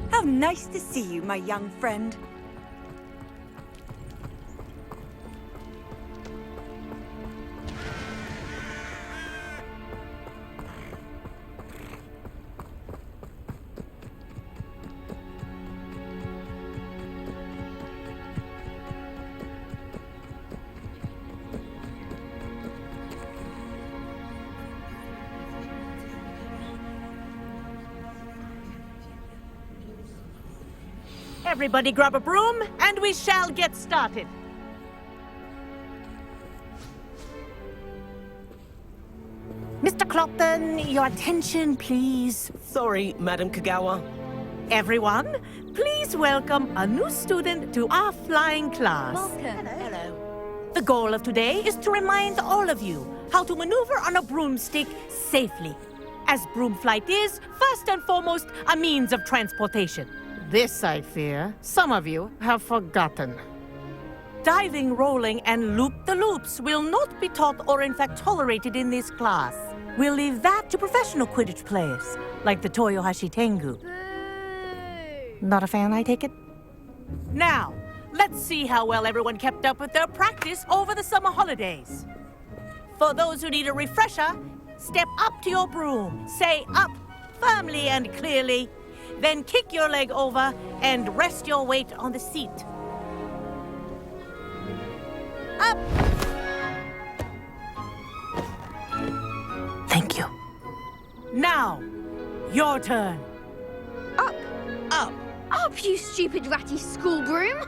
How nice to see you, my young friend. Everybody grab a broom, and we shall get started. Mr. Clopton, your attention, please. Sorry, Madam Kagawa. Everyone, please welcome a new student to our flying class. Welcome. Hello. The goal of today is to remind all of you how to maneuver on a broomstick safely, as broom flight is, first and foremost, a means of transportation. This, I fear, some of you have forgotten. Diving, rolling, and loop-the-loops will not be taught or in fact tolerated in this class. We'll leave that to professional Quidditch players, like the Toyohashi Tengu. Not a fan, I take it? Now, let's see how well everyone kept up with their practice over the summer holidays. For those who need a refresher, step up to your broom, say up firmly and clearly, then kick your leg over and rest your weight on the seat. Up! Thank you. Now, your turn. Up! Up! Up, you stupid ratty school broom!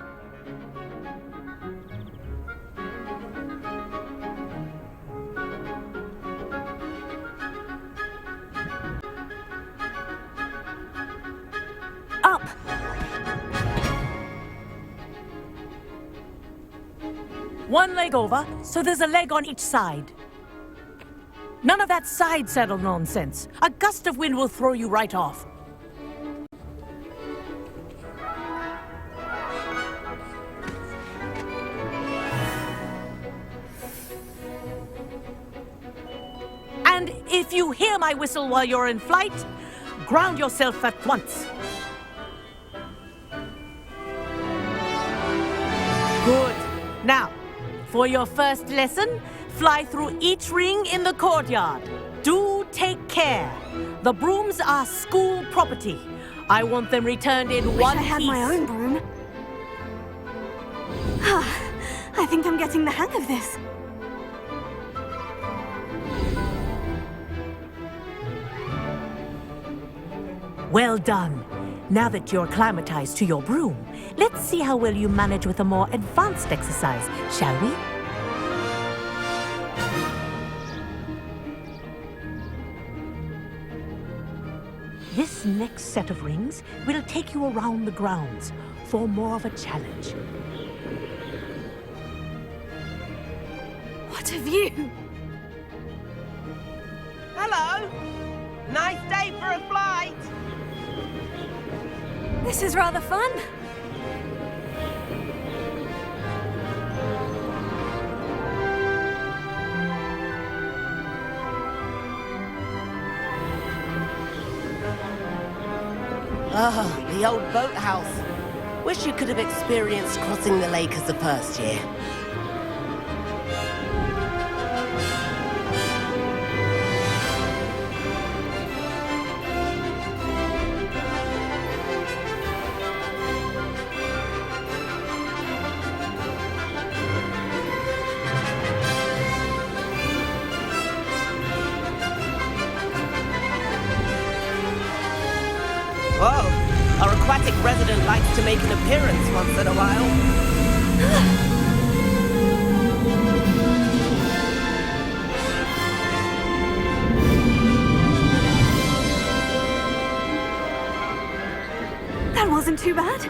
Up! One leg over, so there's a leg on each side. None of that side saddle nonsense. A gust of wind will throw you right off. And if you hear my whistle while you're in flight, ground yourself at once. Good. Now, for your first lesson, fly through each ring in the courtyard. Do take care. The brooms are school property. I want them returned in one piece. I had my own broom. I think I'm getting the hang of this. Well done. Now that you're acclimatized to your broom, let's see how well you manage with a more advanced exercise, shall we? This next set of rings will take you around the grounds for more of a challenge. What a view! Hello! Nice day for a flight! This is rather fun. Oh, the old boathouse. Wish you could have experienced crossing the lake as a first year. Whoa, our aquatic resident likes to make an appearance once in a while. That wasn't too bad.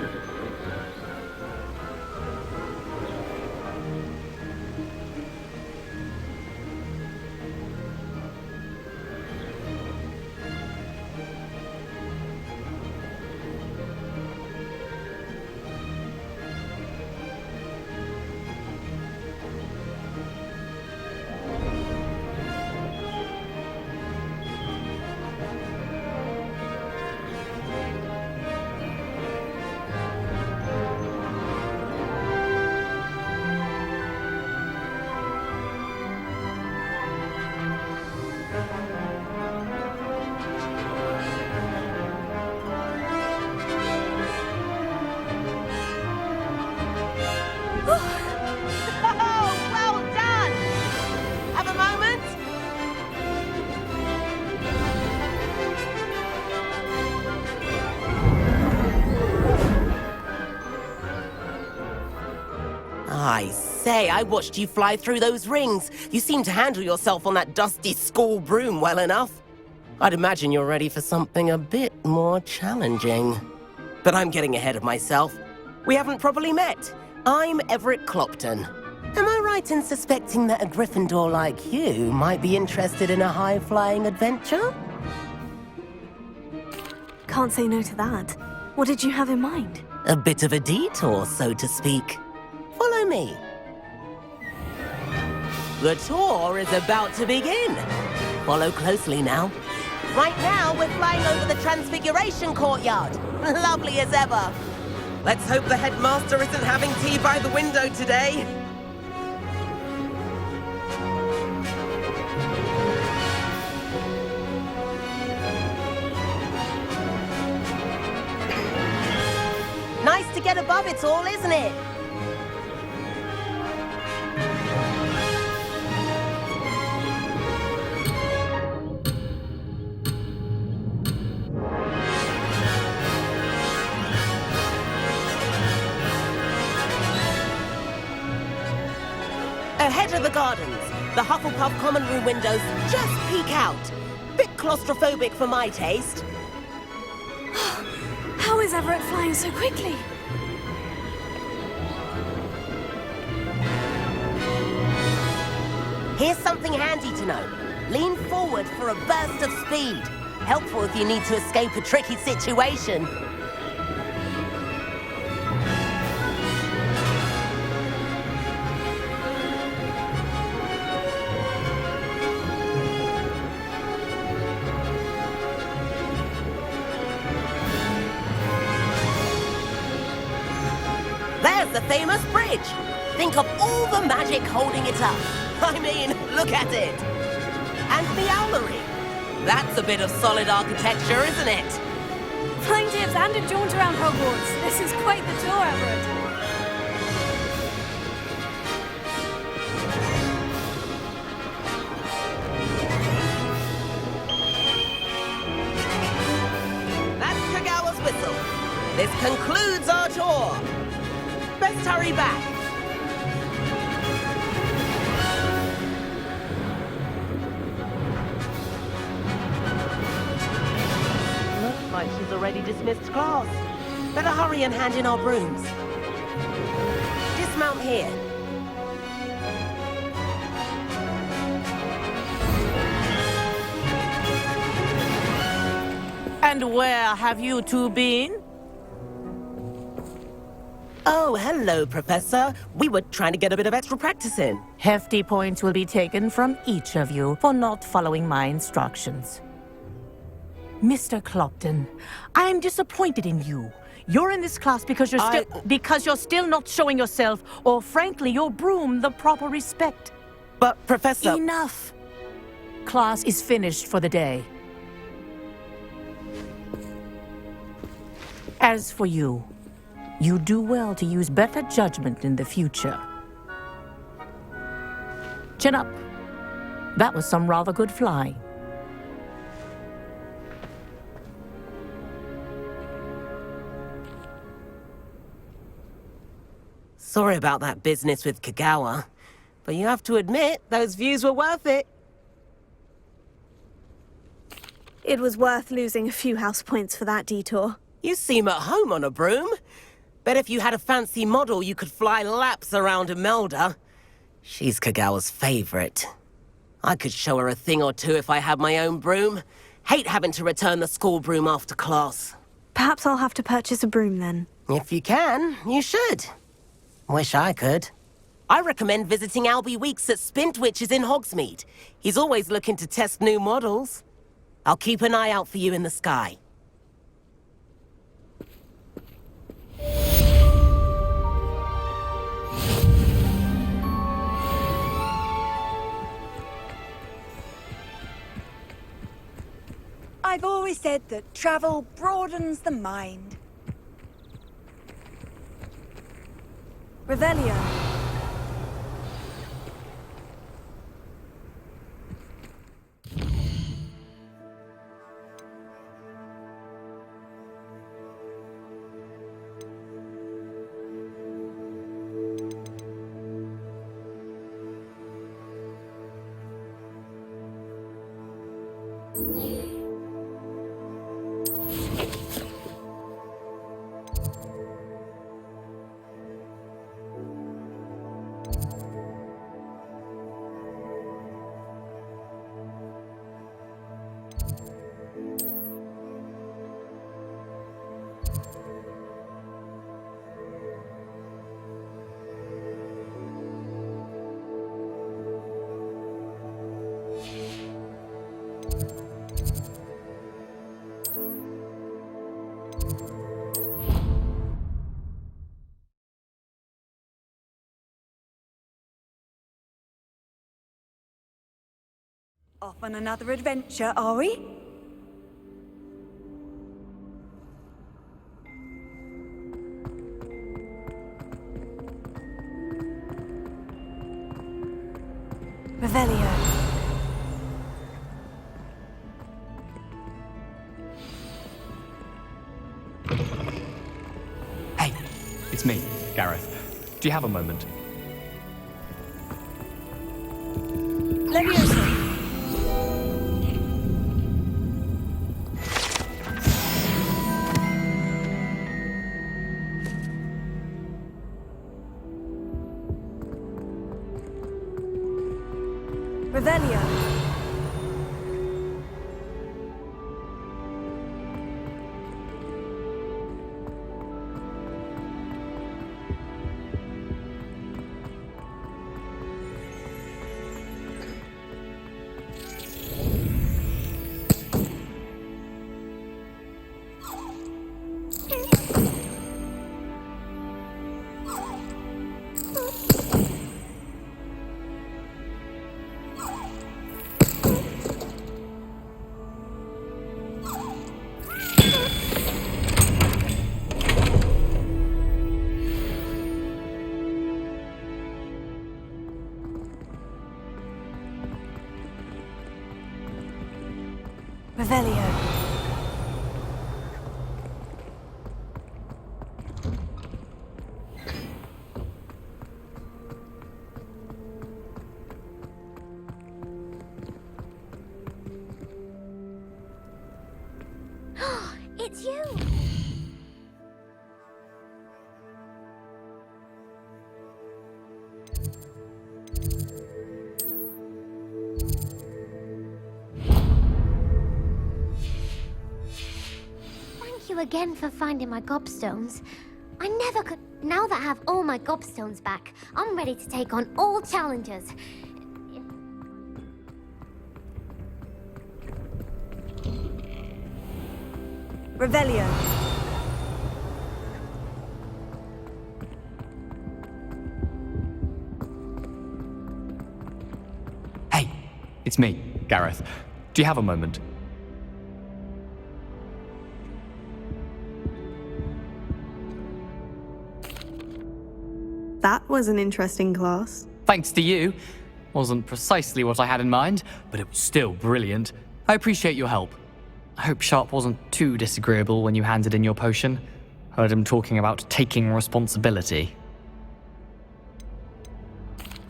Oh, well done! Have a moment? I say, I watched you fly through those rings. You seem to handle yourself on that dusty school broom well enough. I'd imagine you're ready for something a bit more challenging. But I'm getting ahead of myself. We haven't properly met. I'm Everett Clopton. Am I right in suspecting that a Gryffindor like you might be interested in a high-flying adventure? Can't say no to that. What did you have in mind? A bit of a detour, so to speak. Follow me. The tour is about to begin. Follow closely now. Right now, we're flying over the Transfiguration Courtyard. Lovely as ever. Let's hope the headmaster isn't having tea by the window today. Nice to get above it all, isn't it? Ahead of the gardens, the Hufflepuff common room windows just peek out. Bit claustrophobic for my taste. How is Everett flying so quickly? Here's something handy to know. Lean forward for a burst of speed. Helpful if you need to escape a tricky situation. There's the famous bridge. Think of all the magic holding it up. I mean, look at it. And the owlery. That's a bit of solid architecture, isn't it? Flying tips and a jaunt around Hogwarts. This is quite the tour, Everett. That's Kagawa's whistle. This concludes our tour. Best hurry back. Looks like she's already dismissed class. Better hurry and hand in our brooms. Dismount here. And where have you two been? Oh, hello, Professor. We were trying to get a bit of extra practice in. Hefty points will be taken from each of you for not following my instructions. Mr. Clopton, I'm disappointed in you. You're in this class because you're still not showing yourself, or frankly, your broom the proper respect. But, Professor... Enough! Class is finished for the day. As for you, you do well to use better judgment in the future. Chin up. That was some rather good flying. Sorry about that business with Kagawa, but you have to admit, those views were worth it. It was worth losing a few house points for that detour. You seem at home on a broom. Bet if you had a fancy model, you could fly laps around Imelda. She's Kagawa's favorite. I could show her a thing or two if I had my own broom. Hate having to return the school broom after class. Perhaps I'll have to purchase a broom then. If you can, you should. Wish I could. I recommend visiting Albie Weeks at Spintwitches in Hogsmeade. He's always looking to test new models. I'll keep an eye out for you in the sky. I've always said that travel broadens the mind. Revelio. Off on another adventure, are we? Revelio. Hey, it's me, Gareth. Do you have a moment? Leviosa. Revelio. Revelio. It's you! Thank you again for finding my gobstones. I never could... Now that I have all my gobstones back, I'm ready to take on all challenges. Revelio. Hey, it's me, Gareth. Do you have a moment? That was an interesting class. Thanks to you. Wasn't precisely what I had in mind, but it was still brilliant. I appreciate your help. I hope Sharp wasn't too disagreeable when you handed in your potion. Heard him talking about taking responsibility.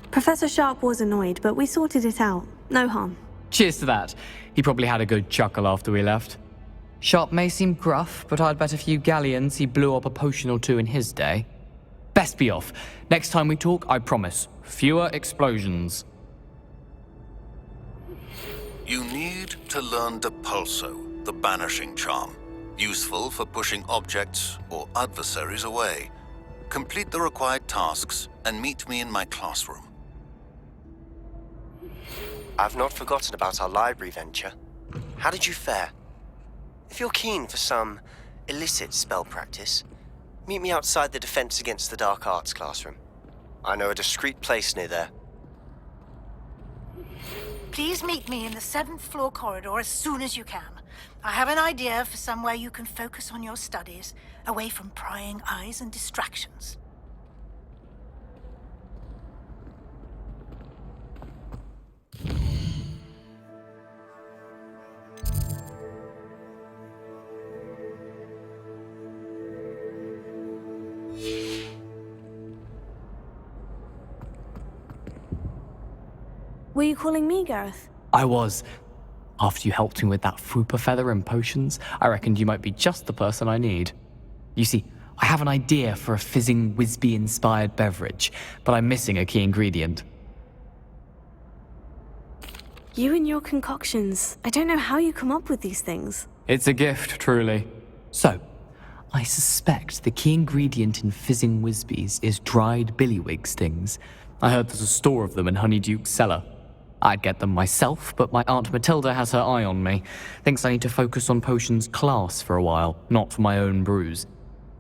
Professor Sharp was annoyed, but we sorted it out. No harm. Cheers to that. He probably had a good chuckle after we left. Sharp may seem gruff, but I'd bet a few galleons he blew up a potion or two in his day. Best be off. Next time we talk, I promise, fewer explosions. You need to learn Depulso, the banishing charm. Useful for pushing objects or adversaries away. Complete the required tasks and meet me in my classroom. I've not forgotten about our library venture. How did you fare? If you're keen for some illicit spell practice, meet me outside the Defense Against the Dark Arts classroom. I know a discreet place near there. Please meet me in the 7th floor corridor as soon as you can. I have an idea for somewhere you can focus on your studies, away from prying eyes and distractions. Were you calling me, Gareth? I was. After you helped me with that Fupa feather and potions, I reckoned you might be just the person I need. You see, I have an idea for a fizzing Wisby-inspired beverage, but I'm missing a key ingredient. You and your concoctions. I don't know how you come up with these things. It's a gift, truly. So, I suspect the key ingredient in fizzing Wisbies is dried billywig stings. I heard there's a store of them in Honeyduke's cellar. I'd get them myself, but my Aunt Matilda has her eye on me. Thinks I need to focus on potions class for a while, not for my own brews.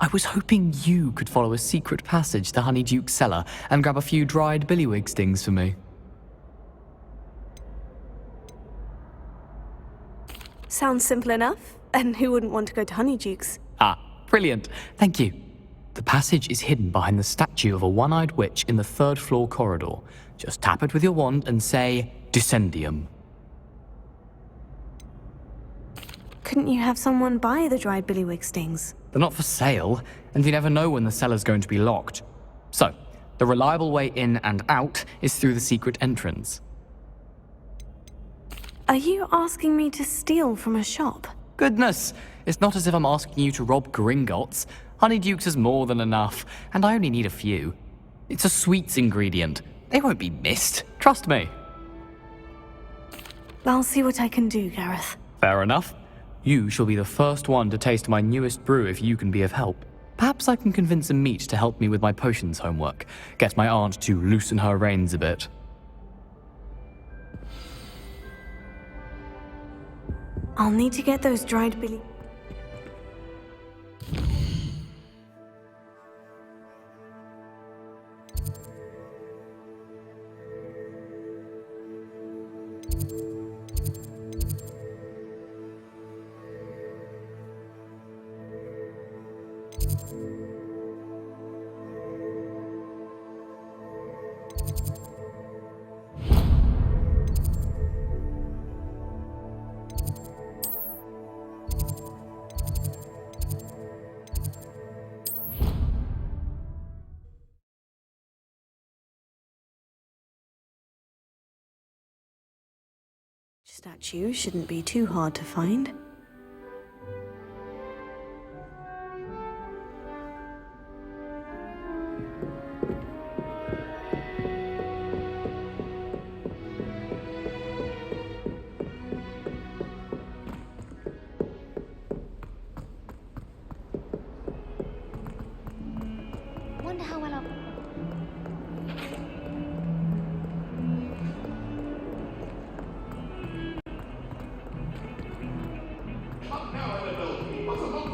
I was hoping you could follow a secret passage to Honeyduke's cellar and grab a few dried billywig stings for me. Sounds simple enough. And who wouldn't want to go to Honeyduke's? Ah, brilliant. Thank you. The passage is hidden behind the statue of a one-eyed witch in the 3rd floor corridor. Just tap it with your wand and say, Descendium. Couldn't you have someone buy the dried billywig stings? They're not for sale, and you never know when the cellar's going to be locked. So, the reliable way in and out is through the secret entrance. Are you asking me to steal from a shop? Goodness, it's not as if I'm asking you to rob Gringotts. Honeyduke's is more than enough, and I only need a few. It's a sweets ingredient. They won't be missed, trust me. I'll see what I can do, Gareth. Fair enough. You shall be the first one to taste my newest brew if you can be of help. Perhaps I can convince Amit to help me with my potions homework. Get my aunt to loosen her reins a bit. I'll need to get those dried billy... Statue shouldn't be too hard to find. Wonder how well I'll... Up now, Annabelle. What a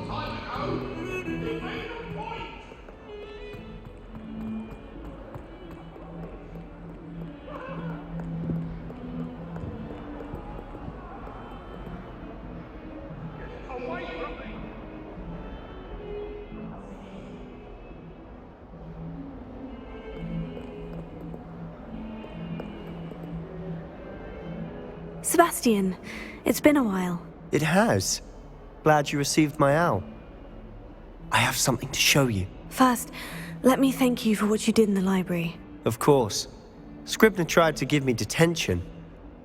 Sebastian, it's been a while. It has. Glad you received my owl. I have something to show you. First, let me thank you for what you did in the library. Of course. Scribner tried to give me detention,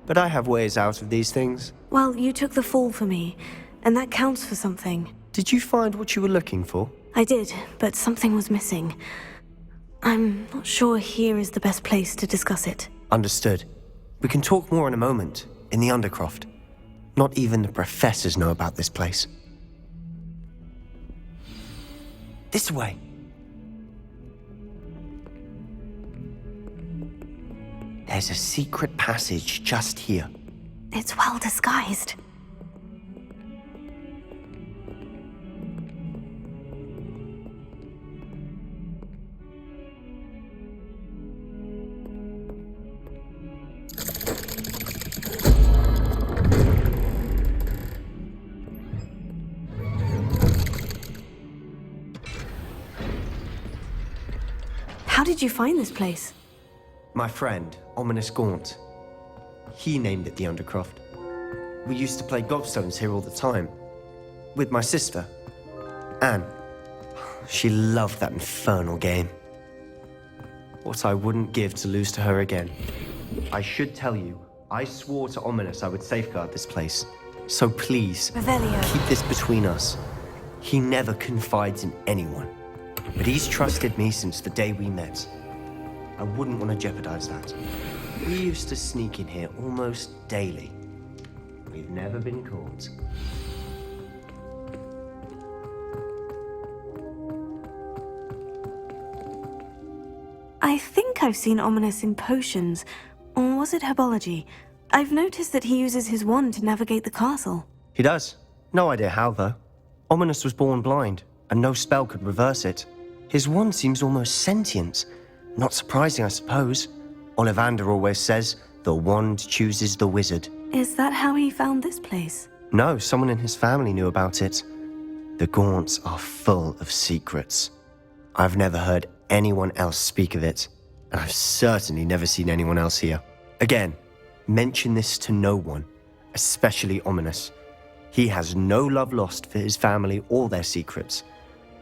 but I have ways out of these things. Well, you took the fall for me, and that counts for something. Did you find what you were looking for? I did, but something was missing. I'm not sure here is the best place to discuss it. Understood. We can talk more in a moment, in the Undercroft. Not even the professors know about this place. This way. There's a secret passage just here. It's well disguised. How did you find this place? My friend, Ominous Gaunt. He named it the Undercroft. We used to play gobstones here all the time. With my sister, Anne. She loved that infernal game. What I wouldn't give to lose to her again. I should tell you, I swore to Ominous I would safeguard this place. So please, Revelio. keep this between us. He never confides in anyone. But he's trusted me since the day we met. I wouldn't want to jeopardize that. We used to sneak in here almost daily. We've never been caught. I think I've seen Ominous in potions. Or was it herbology? I've noticed that he uses his wand to navigate the castle. He does. No idea how, though. Ominous was born blind, and no spell could reverse it. His wand seems almost sentient. Not surprising, I suppose. Ollivander always says, the wand chooses the wizard. Is that how he found this place? No, someone in his family knew about it. The Gaunts are full of secrets. I've never heard anyone else speak of it, and I've certainly never seen anyone else here. Again, mention this to no one, especially Ominous. He has no love lost for his family or their secrets,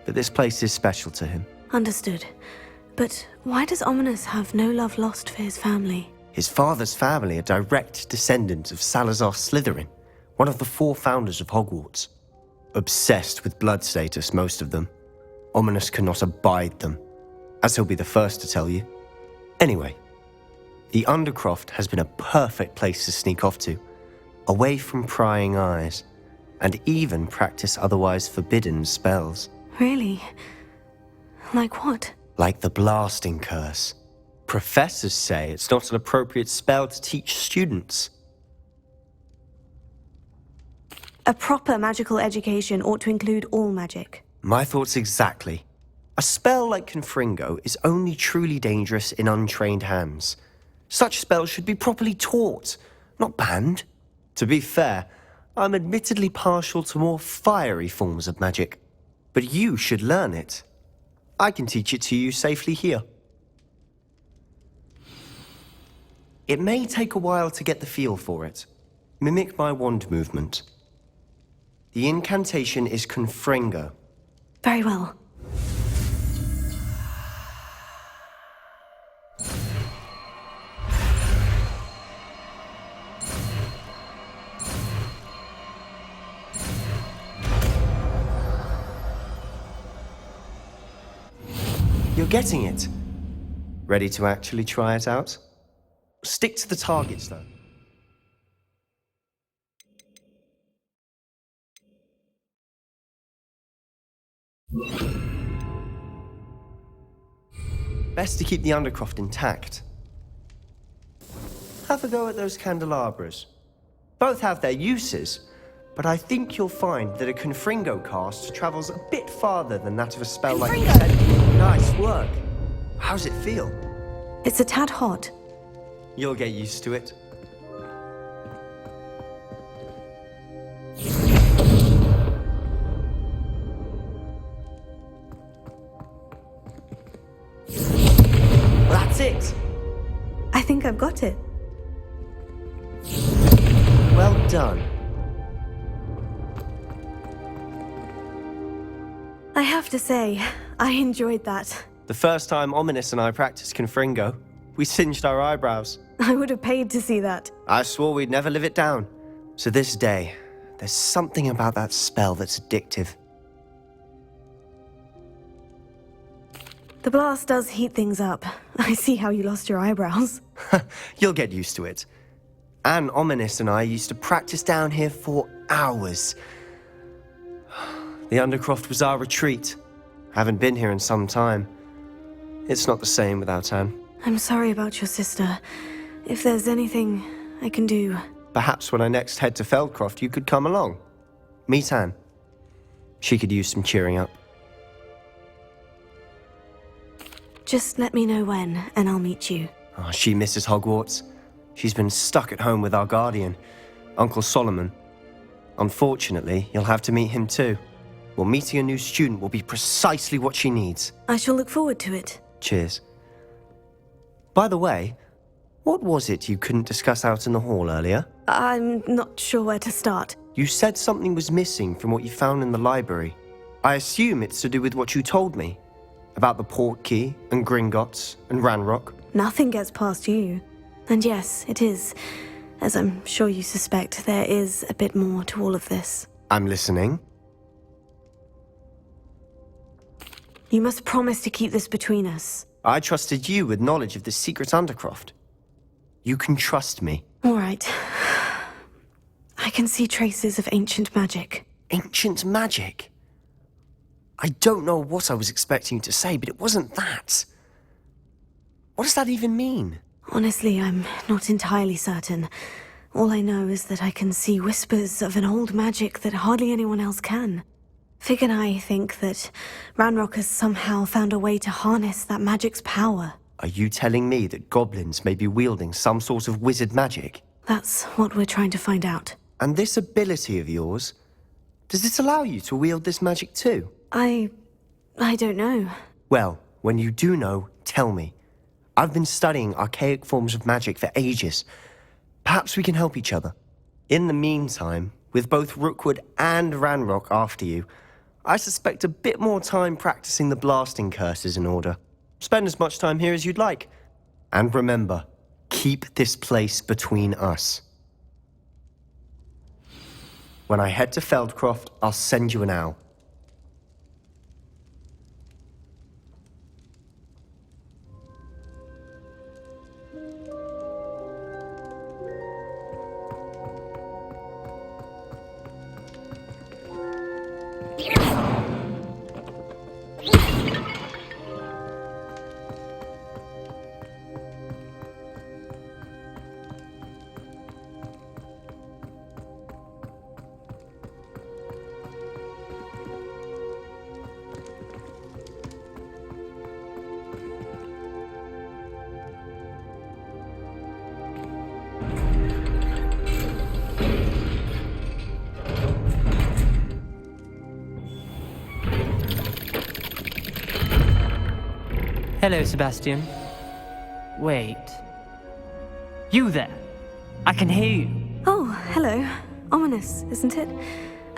but this place is special to him. Understood. But why does Ominous have no love lost for his family? His father's family are direct descendants of Salazar Slytherin, one of the 4 founders of Hogwarts. Obsessed with blood status, most of them. Ominous cannot abide them, as he'll be the first to tell you. Anyway, the Undercroft has been a perfect place to sneak off to, away from prying eyes, and even practice otherwise forbidden spells. Really? Like what? Like the blasting curse. Professors say it's not an appropriate spell to teach students. A proper magical education ought to include all magic. My thoughts exactly. A spell like Confringo is only truly dangerous in untrained hands. Such spells should be properly taught, not banned. To be fair, I'm admittedly partial to more fiery forms of magic. But you should learn it. I can teach it to you safely here. It may take a while to get the feel for it. Mimic my wand movement. The incantation is Confringo. Very well. You're getting it. Ready to actually try it out? Stick to the targets, though. Best to keep the Undercroft intact. Have a go at those candelabras. Both have their uses, but I think you'll find that a Confringo cast travels a bit farther than that of a spell like... Nice work. How's it feel? It's a tad hot. You'll get used to it. That's it. I think I've got it. done. I have to say, I enjoyed that. The first time Ominous and I practiced Confringo, we singed our eyebrows. I would have paid to see that. I swore we'd never live it down. So this day, there's something about that spell that's addictive. The blast does heat things up. I see how you lost your eyebrows. You'll get used to it. Anne, Ominous and I used to practice down here for hours. The Undercroft was our retreat. Haven't been here in some time. It's not the same without Anne. I'm sorry about your sister. If there's anything I can do... Perhaps when I next head to Feldcroft, you could come along. Meet Anne. She could use some cheering up. Just let me know when, and I'll meet you. Oh, she misses Hogwarts. She's been stuck at home with our guardian, Uncle Solomon. Unfortunately, you'll have to meet him too. Well, meeting a new student will be precisely what she needs. I shall look forward to it. Cheers. By the way, what was it you couldn't discuss out in the hall earlier? I'm not sure where to start. You said something was missing from what you found in the library. I assume it's to do with what you told me. About the Portkey, and Gringotts, and Ranrok. Nothing gets past you. And yes, it is. As I'm sure you suspect, there is a bit more to all of this. I'm listening. You must promise to keep this between us. I trusted you with knowledge of this secret Undercroft. You can trust me. All right. I can see traces of ancient magic. Ancient magic? I don't know what I was expecting you to say, but it wasn't that. What does that even mean? Honestly, I'm not entirely certain. All I know is that I can see whispers of an old magic that hardly anyone else can. Fig and I think that Ranrok has somehow found a way to harness that magic's power. Are you telling me that goblins may be wielding some sort of wizard magic? That's what we're trying to find out. And this ability of yours, does it allow you to wield this magic too? I don't know. Well, when you do know, tell me. I've been studying archaic forms of magic for ages. Perhaps we can help each other. In the meantime, with both Rookwood and Ranrok after you, I suspect a bit more time practicing the blasting curse is in order. Spend as much time here as you'd like. And remember, keep this place between us. When I head to Feldcroft, I'll send you an owl. Hello, Sebastian. Wait. You there? I can hear you. Oh, hello. Ominous, isn't it?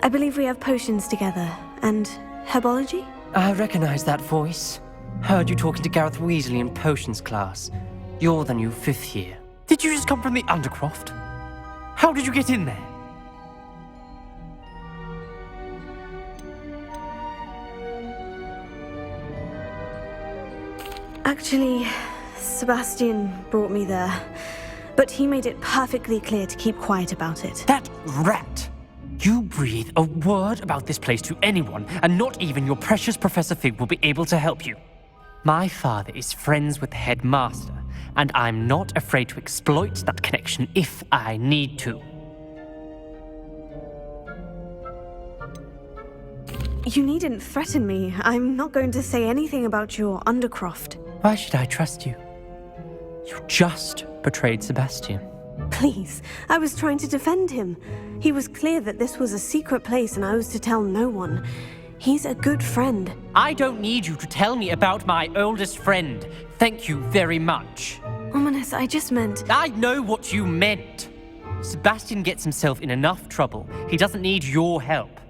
I believe we have potions together. And herbology? I recognize that voice. Heard you talking to Gareth Weasley in potions class. You're the new 5th year. Did you just come from the Undercroft? How did you get in there? Actually, Sebastian brought me there. But he made it perfectly clear to keep quiet about it. That rat! You breathe a word about this place to anyone, and not even your precious Professor Fig will be able to help you. My father is friends with the headmaster, and I'm not afraid to exploit that connection if I need to. You needn't threaten me. I'm not going to say anything about your Undercroft. Why should I trust you? You just betrayed Sebastian. Please, I was trying to defend him. He was clear that this was a secret place and I was to tell no one. He's a good friend. I don't need you to tell me about my oldest friend. Thank you very much. Ominous, I just meant... I know what you meant. Sebastian gets himself in enough trouble. He doesn't need your help.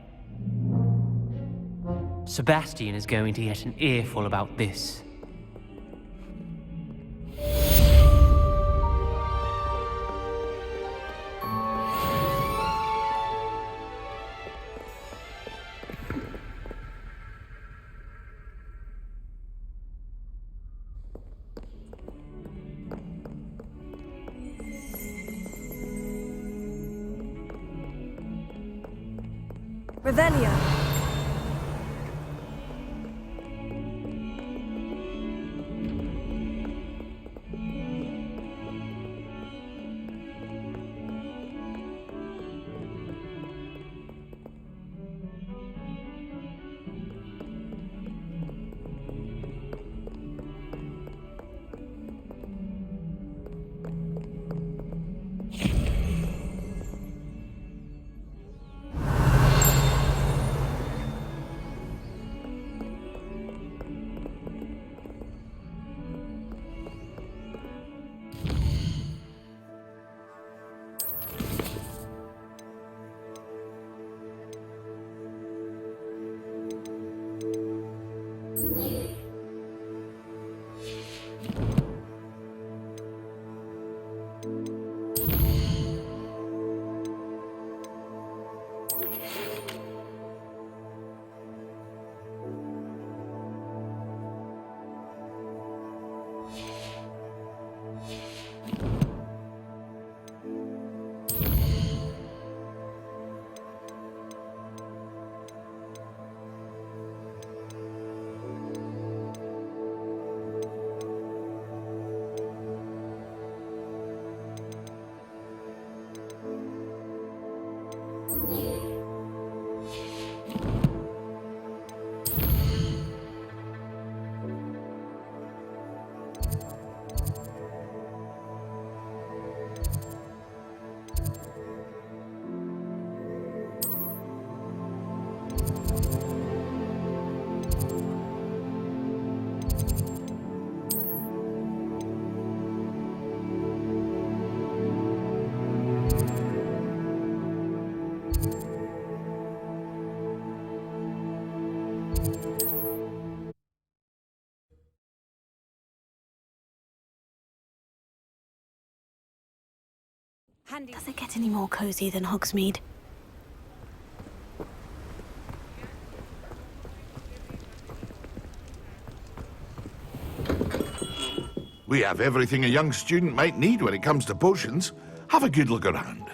Sebastian is going to get an earful about this. Revelio. Does it get any more cozy than Hogsmeade? We have everything a young student might need when it comes to potions. Have a good look around.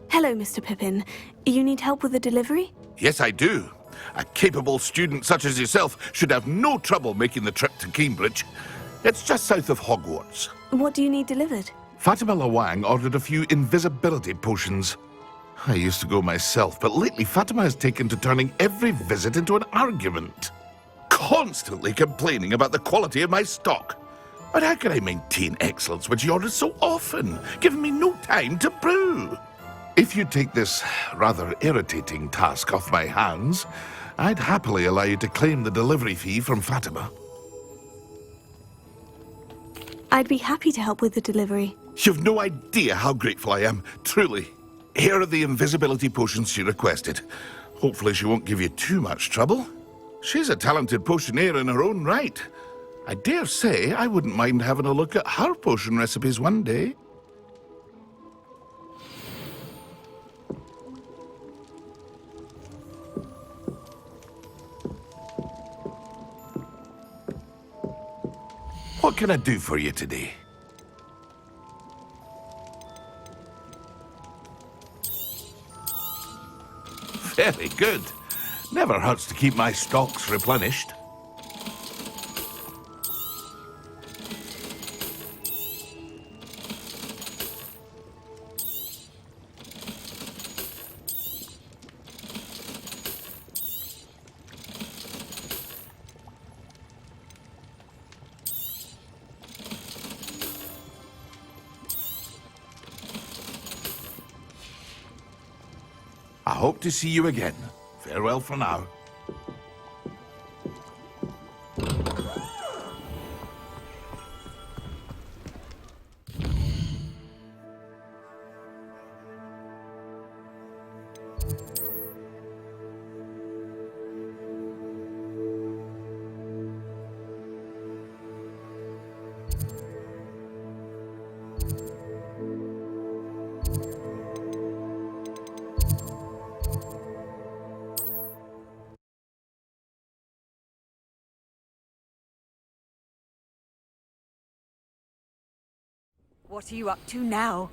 Hello, Mr. Pippin. You need help with the delivery? Yes, I do. A capable student such as yourself should have no trouble making the trip to Cambridge. It's just south of Hogwarts. What do you need delivered? Fatima Lawang ordered a few invisibility potions. I used to go myself, but lately Fatima has taken to turning every visit into an argument. Constantly complaining about the quality of my stock. But how can I maintain excellence when she orders so often, giving me no time to brew? If you take this rather irritating task off my hands, I'd happily allow you to claim the delivery fee from Fatima. I'd be happy to help with the delivery. You've no idea how grateful I am, truly. Here are the invisibility potions she requested. Hopefully she won't give you too much trouble. She's a talented potioneer in her own right. I dare say I wouldn't mind having a look at her potion recipes one day. What can I do for you today? Very good. Never hurts to keep my stocks replenished. I hope to see you again. Farewell for now. What are you up to now?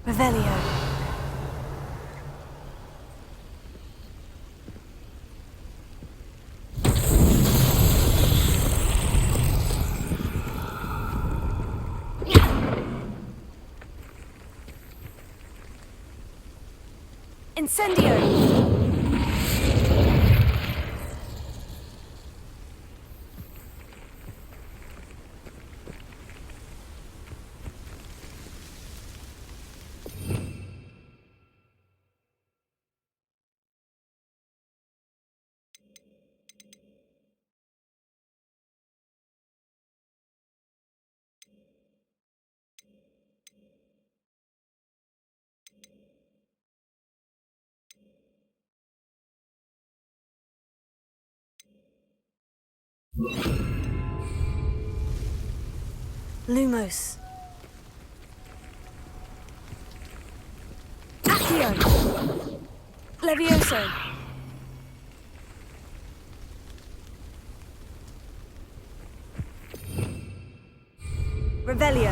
Revelio. Incendio! Lumos. Accio! Levioso! Revelio.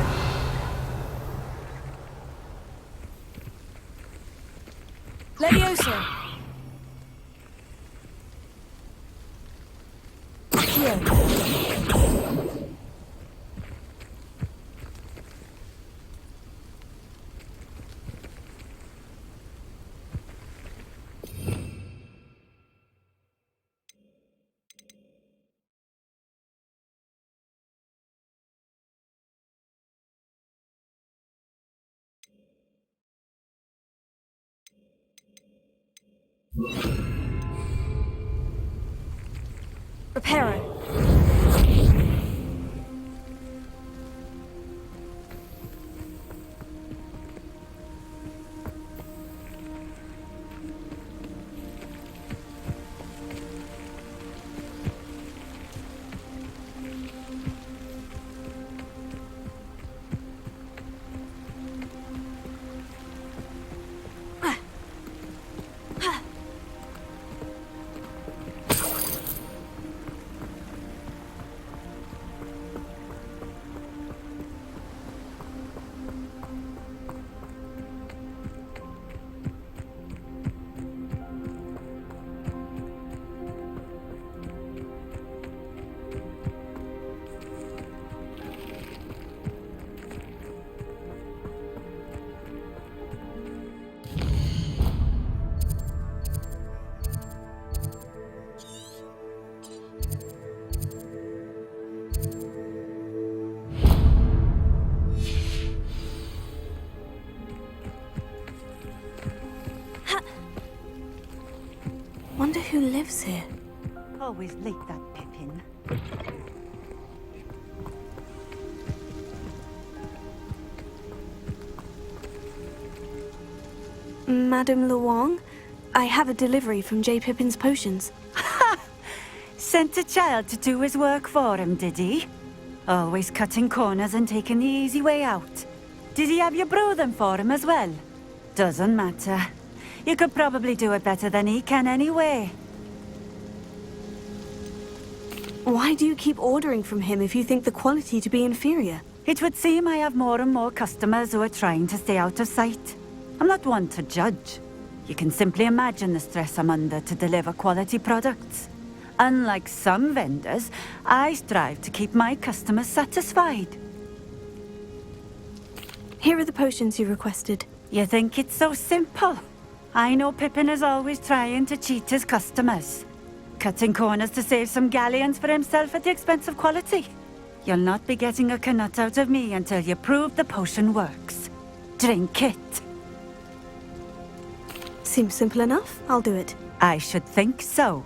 Levioso! Accio! Reparo. Wonder who lives here. Always late, that Pippin. Madame Luong, I have a delivery from J. Pippin's Potions. Sent a child to do his work for him, did he? Always cutting corners and taking the easy way out. Did he have you brew them for him as well? Doesn't matter. You could probably do it better than he can anyway. Why do you keep ordering from him if you think the quality to be inferior? It would seem I have more and more customers who are trying to stay out of sight. I'm not one to judge. You can simply imagine the stress I'm under to deliver quality products. Unlike some vendors, I strive to keep my customers satisfied. Here are the potions you requested. You think it's so simple? I know Pippin is always trying to cheat his customers. Cutting corners to save some galleons for himself at the expense of quality. You'll not be getting a canut out of me until you prove the potion works. Drink it. Seems simple enough. I'll do it. I should think so.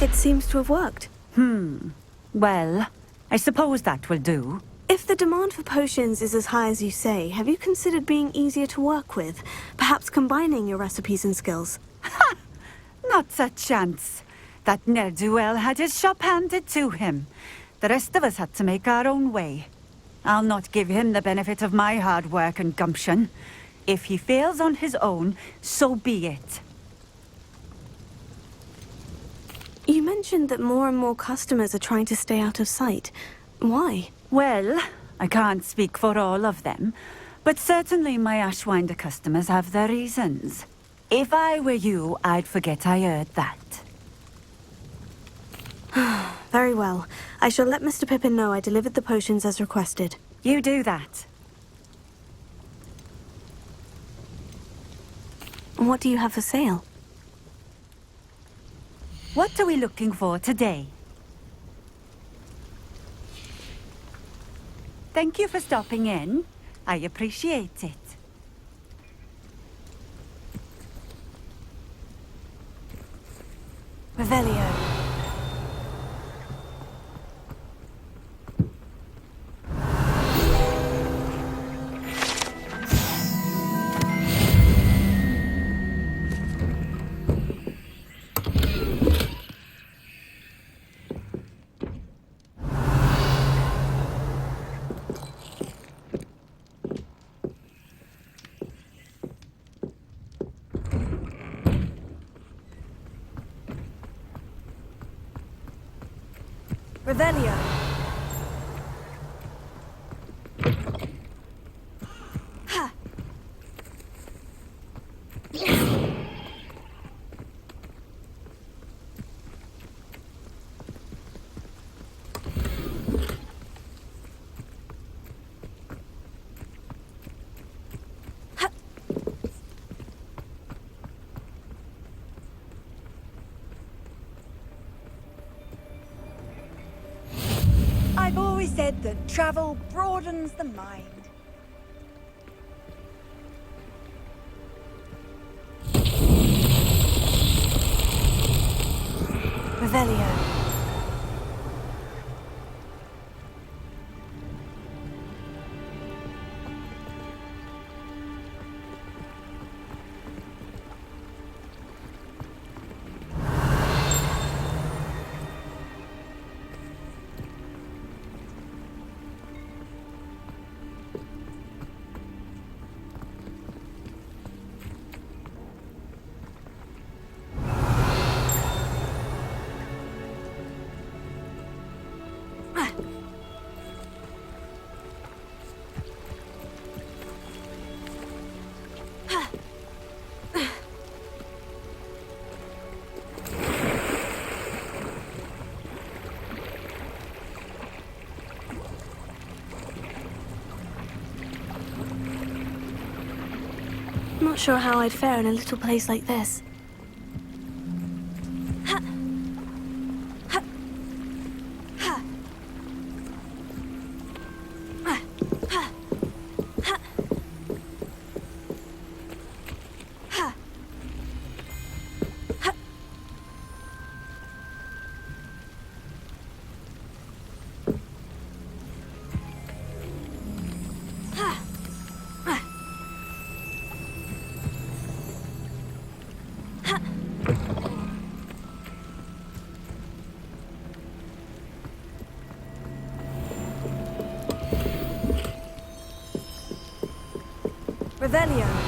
It seems to have worked. Well, I suppose that will do. If the demand for potions is as high as you say, have you considered being easier to work with? Perhaps combining your recipes and skills? Ha! Not a chance. That ne'er-do-well had his shop handed to him. The rest of us had to make our own way. I'll not give him the benefit of my hard work and gumption. If he fails on his own, so be it. You mentioned that more and more customers are trying to stay out of sight. Why? Well, I can't speak for all of them, but certainly my Ashwinder customers have their reasons. If I were you, I'd forget I heard that. Very well. I shall let Mr. Pippin know I delivered the potions as requested. You do that. What do you have for sale? What are we looking for today? Thank you for stopping in. I appreciate it. Revelio. Revelio. Ha! I've always said that travel broadens the mind. Revelio. Not sure how I'd fare in a little place like this. Revelio.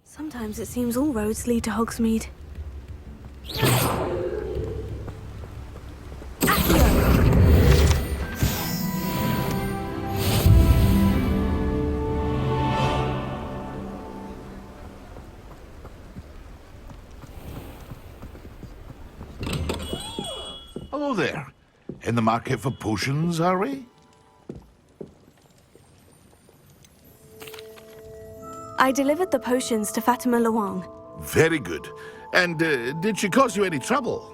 Sometimes it seems all roads lead to Hogsmeade. Hello there. In the market for potions, are we? I delivered the potions to Fatima Luang. Very good. And did she cause you any trouble?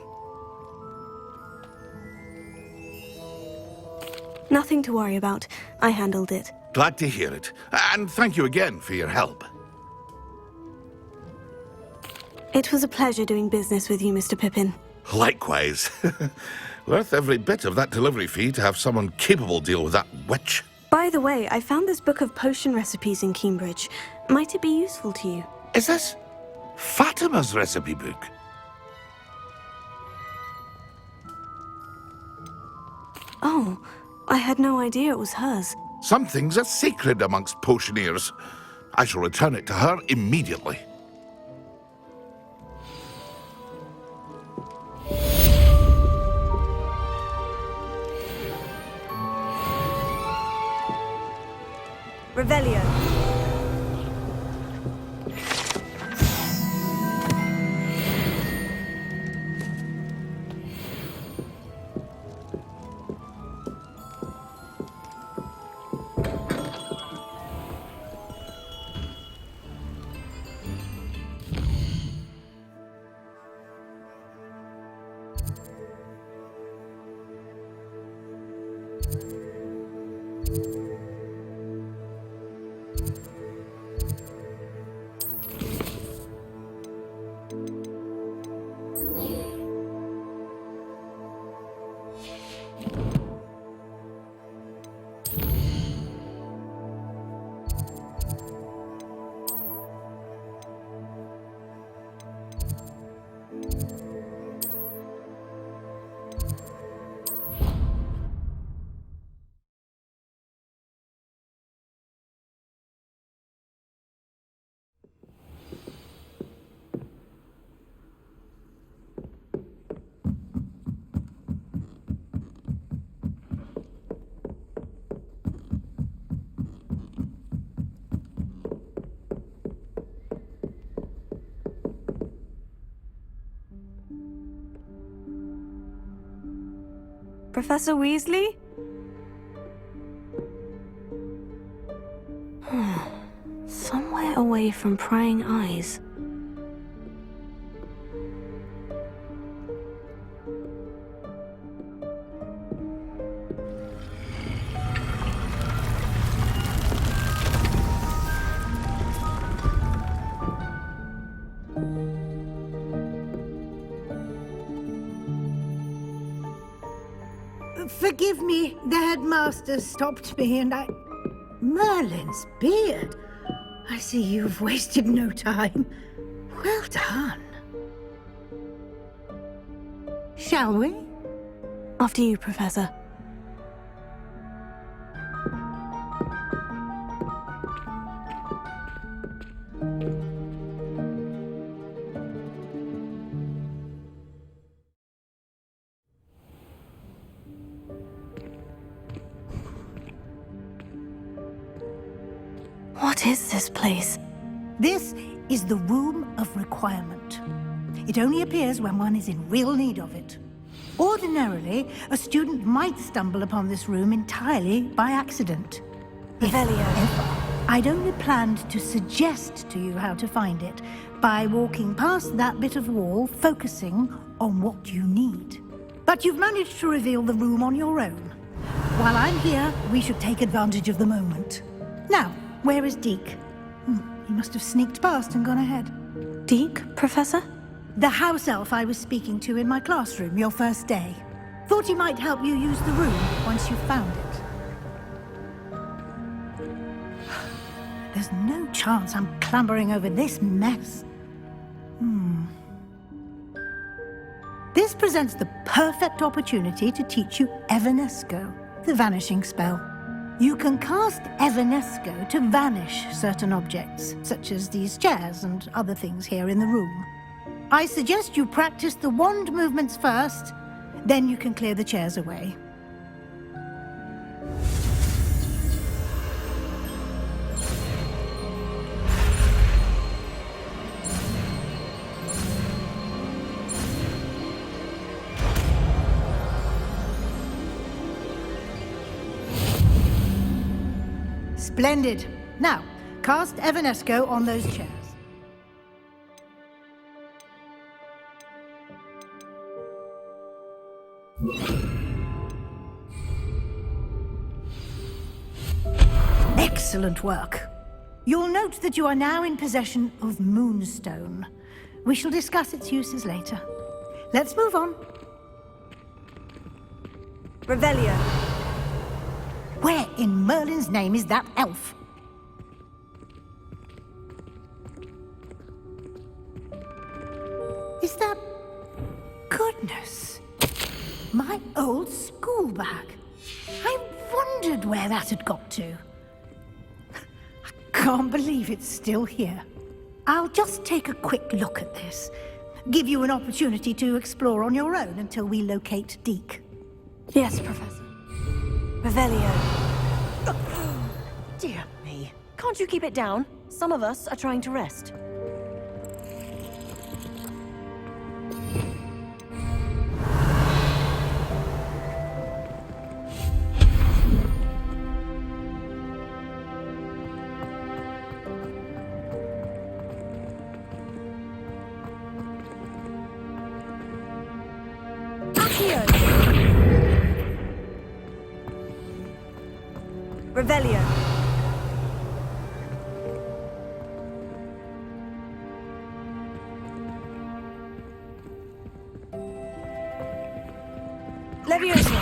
Nothing to worry about. I handled it. Glad to hear it. And thank you again for your help. It was a pleasure doing business with you, Mr. Pippin. Likewise. Worth every bit of that delivery fee to have someone capable deal with that witch. By the way, I found this book of potion recipes in Cambridge. Might it be useful to you? Is this Fatima's recipe book? Oh, I had no idea it was hers. Some things are sacred amongst potioneers. I shall return it to her immediately. Revelio. Professor Weasley? Somewhere away from prying eyes. Forgive me, the headmaster stopped me and I... Merlin's beard. I see you've wasted no time. Well done. Shall we? After you, Professor. What is this place? This is the Room of Requirement. It only appears when one is in real need of it. Ordinarily, a student might stumble upon this room entirely by accident. Revelio. I'd only planned to suggest to you how to find it by walking past that bit of wall, focusing on what you need. But you've managed to reveal the room on your own. While I'm here, we should take advantage of the moment. Now, where is Deke? He must have sneaked past and gone ahead. Deke, Professor? The house elf I was speaking to in my classroom your first day. Thought he might help you use the room once you found it. There's no chance I'm clambering over this mess. This presents the perfect opportunity to teach you Evanesco, the vanishing spell. You can cast Evanesco to vanish certain objects, such as these chairs and other things here in the room. I suggest you practice the wand movements first, then you can clear the chairs away. Splendid. Now, cast Evanesco on those chairs. Excellent work. You'll note that you are now in possession of Moonstone. We shall discuss its uses later. Let's move on. Revelio. Where in Merlin's name is that elf? Is that... Goodness. My old school bag. I wondered where that had got to. I can't believe it's still here. I'll just take a quick look at this. Give you an opportunity to explore on your own until we locate Deke. Yes, Professor. Revelio. Dear me. Can't you keep it down? Some of us are trying to rest. Revelio. Leviosa.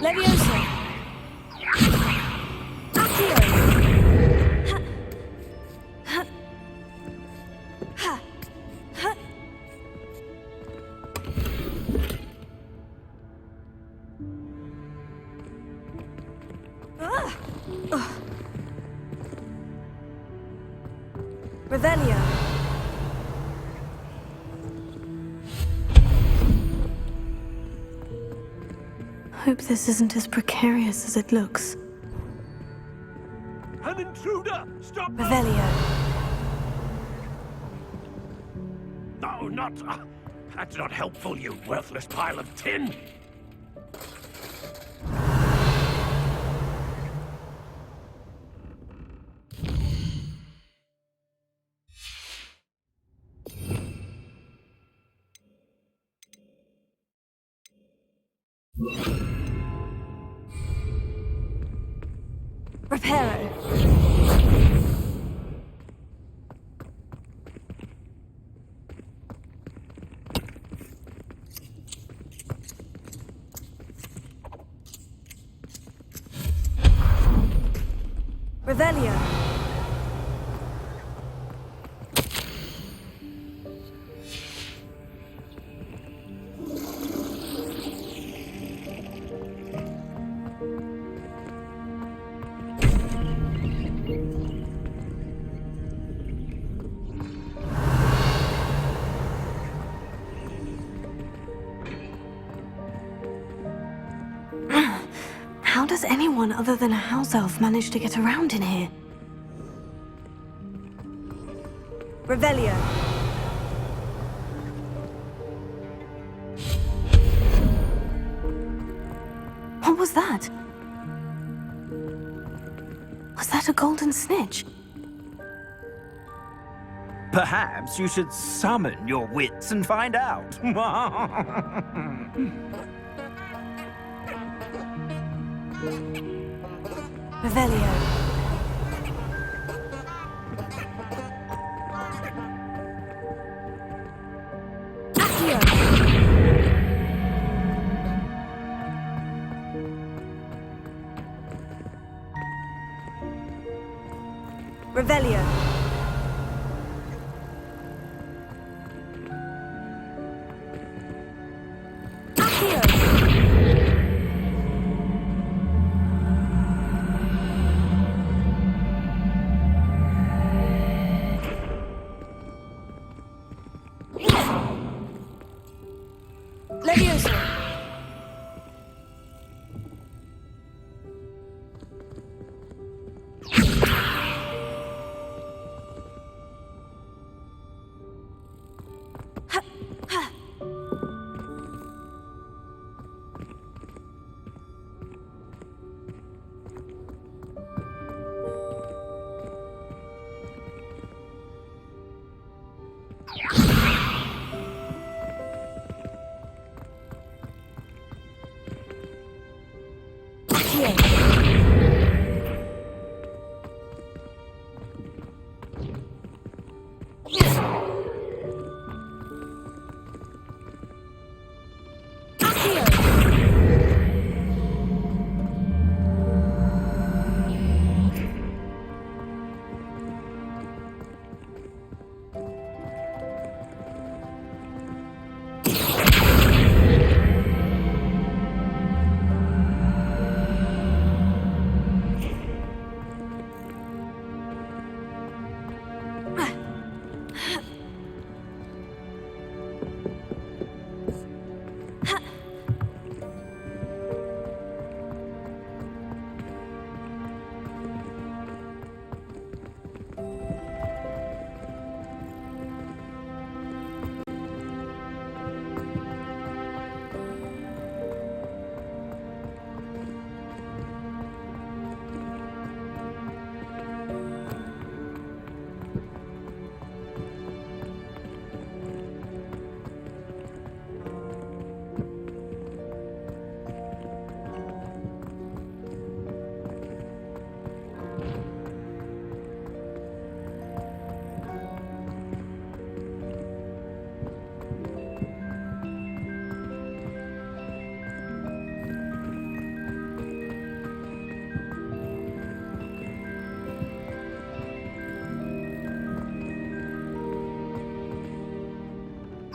Leviosa. Accio. Ha. Ha. Revelio. Hope this isn't as precarious as it looks. An intruder! Stop! Revelio. No, not... that's not helpful, you worthless pile of tin! Reparo. Revelio. How does anyone other than a house elf manage to get around in here? Revelio. What was that? Was that a golden snitch? Perhaps you should summon your wits and find out. Revelio. Accio. Revelio. Accio. Leviosa.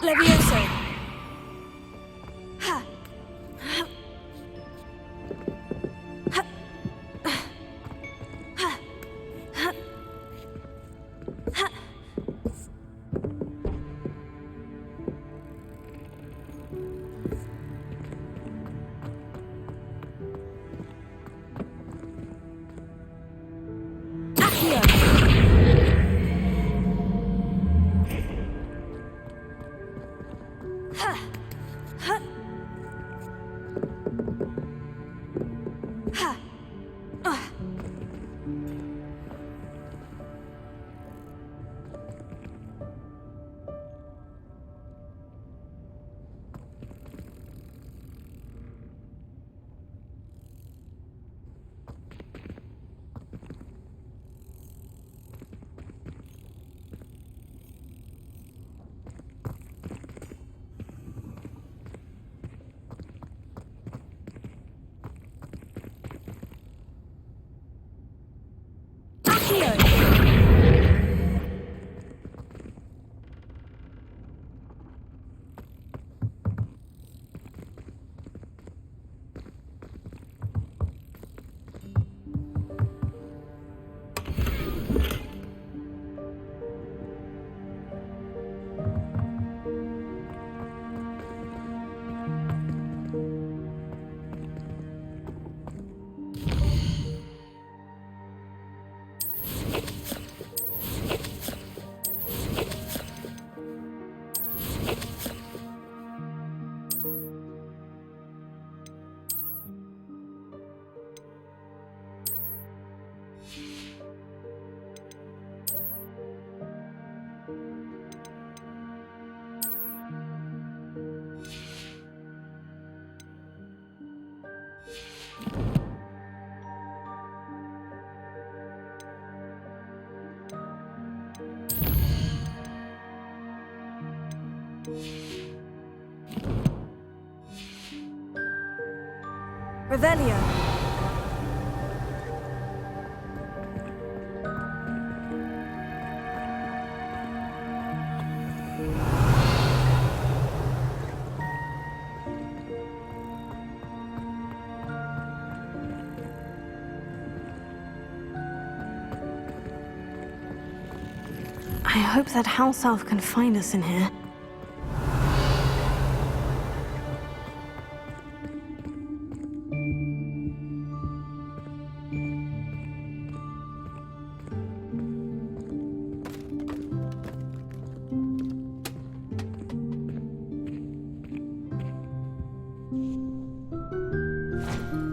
Levioso. Ha. Ha. Ha. Ha. Ha. Revelio. I hope that house elf can find us in here.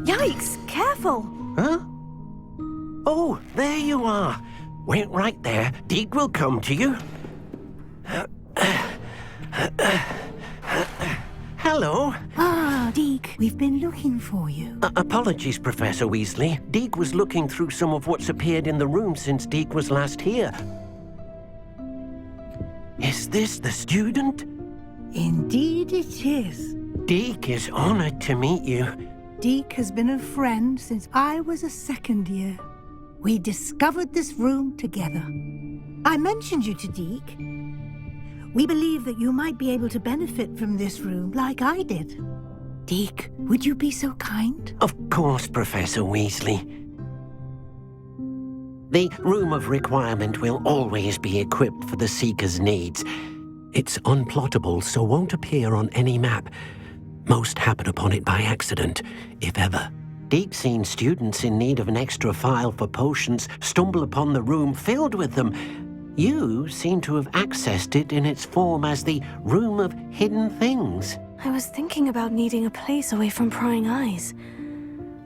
Yikes! Careful! Huh? Oh, there you are. Wait right there. Deek will come to you. Hello. Ah, Deek, we've been looking for you. Apologies, Professor Weasley. Deek was looking through some of what's appeared in the room since Deek was last here. Is this the student? Indeed it is. Deek is honored to meet you. Deek has been a friend since I was a second year. We discovered this room together. I mentioned you to Deek. We believe that you might be able to benefit from this room like I did. Deek, would you be so kind? Of course, Professor Weasley. The Room of Requirement will always be equipped for the Seeker's needs. It's unplottable, so won't appear on any map. Most happen upon it by accident, if ever. Deek's seen students in need of an extra file for potions stumble upon the room filled with them. You seem to have accessed it in its form as the Room of Hidden Things. I was thinking about needing a place away from prying eyes.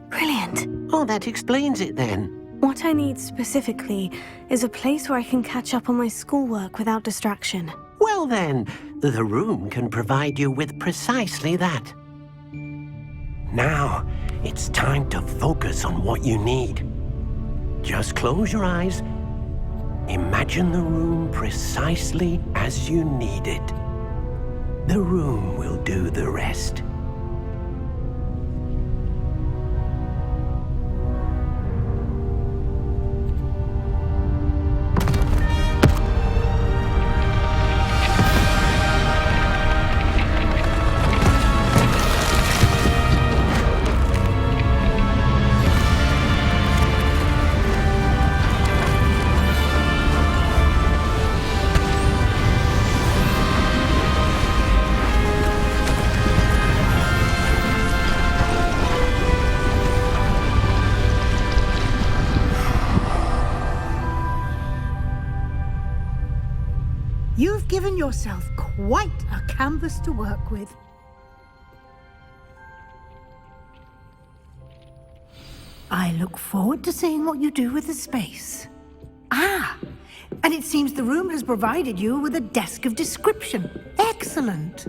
Brilliant. Oh, that explains it then. What I need specifically is a place where I can catch up on my schoolwork without distraction. Well then, the room can provide you with precisely that. Now, it's time to focus on what you need. Just close your eyes. Imagine the room precisely as you need it. The room will do the rest. You've given yourself quite a canvas to work with. I look forward to seeing what you do with the space. Ah, and it seems the room has provided you with a desk of description. Excellent.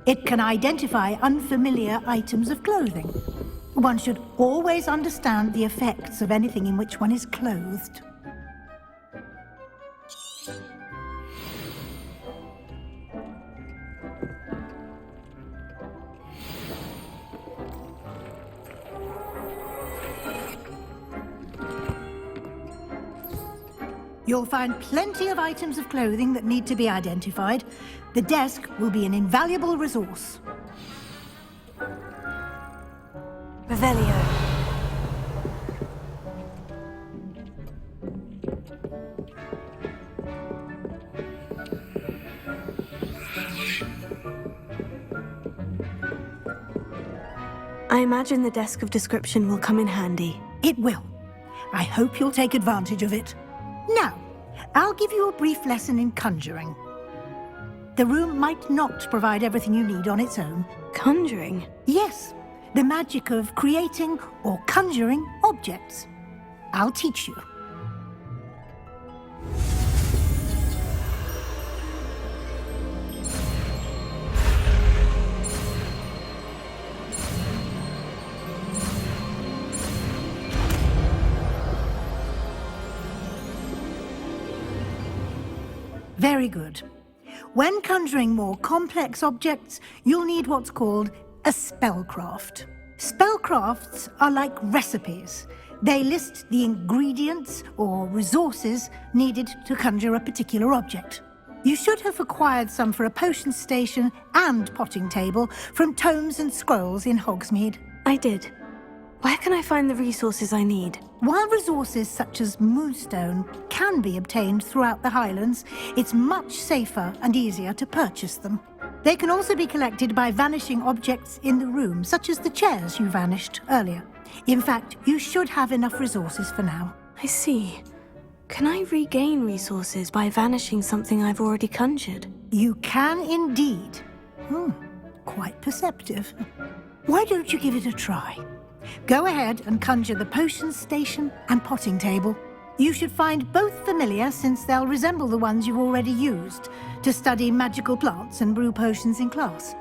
It can identify unfamiliar items of clothing. One should always understand the effects of anything in which one is clothed. You'll find plenty of items of clothing that need to be identified. The desk will be an invaluable resource. Revelio. I imagine the desk of description will come in handy. It will. I hope you'll take advantage of it. Now, I'll give you a brief lesson in conjuring. The room might not provide everything you need on its own. Conjuring? Yes, the magic of creating or conjuring objects. I'll teach you. Very good. When conjuring more complex objects, you'll need what's called a spellcraft. Spellcrafts are like recipes. They list the ingredients or resources needed to conjure a particular object. You should have acquired some for a potion station and potting table from tomes and scrolls in Hogsmeade. I did. Where can I find the resources I need? While resources such as moonstone can be obtained throughout the Highlands, it's much safer and easier to purchase them. They can also be collected by vanishing objects in the room, such as the chairs you vanished earlier. In fact, you should have enough resources for now. I see. Can I regain resources by vanishing something I've already conjured? You can indeed. Quite perceptive. Why don't you give it a try? Go ahead and conjure the potion station and potting table. You should find both familiar, since they'll resemble the ones you've already used to study magical plants and brew potions in class.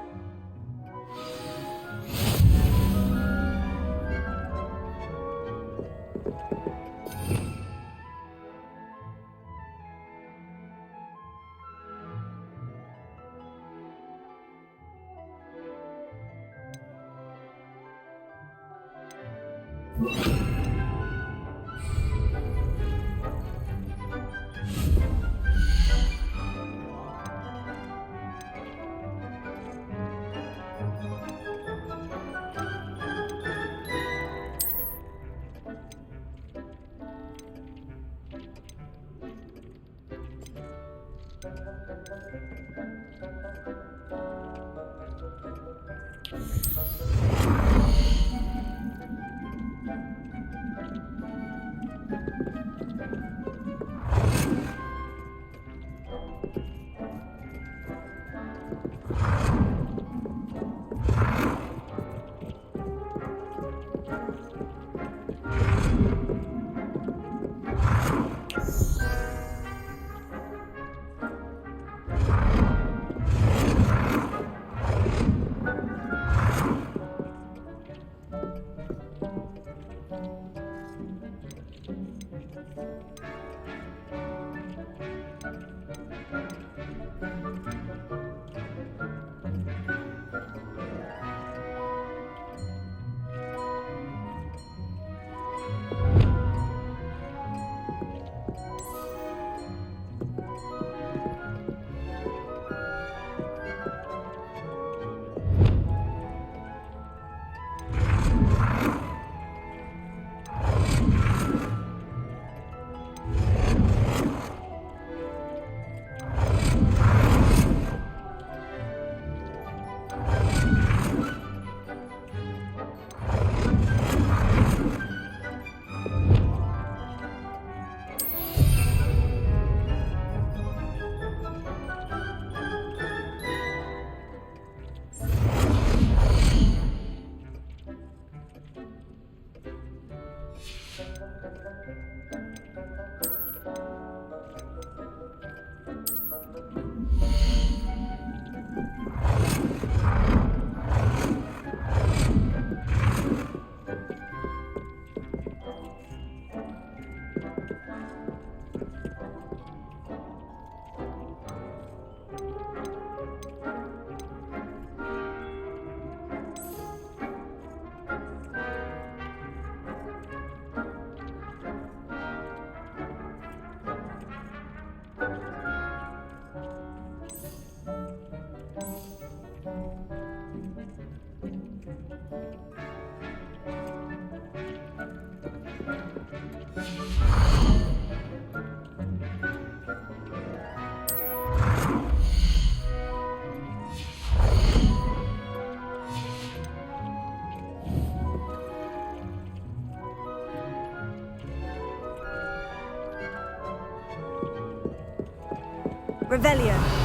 Revelio.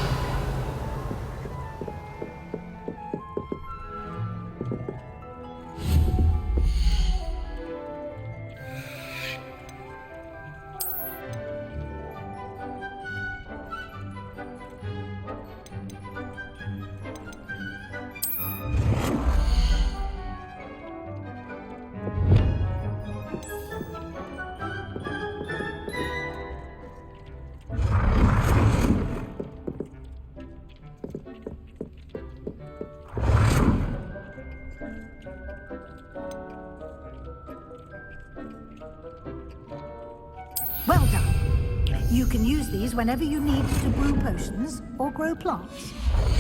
Well done. You can use these whenever you need to brew potions or grow plants.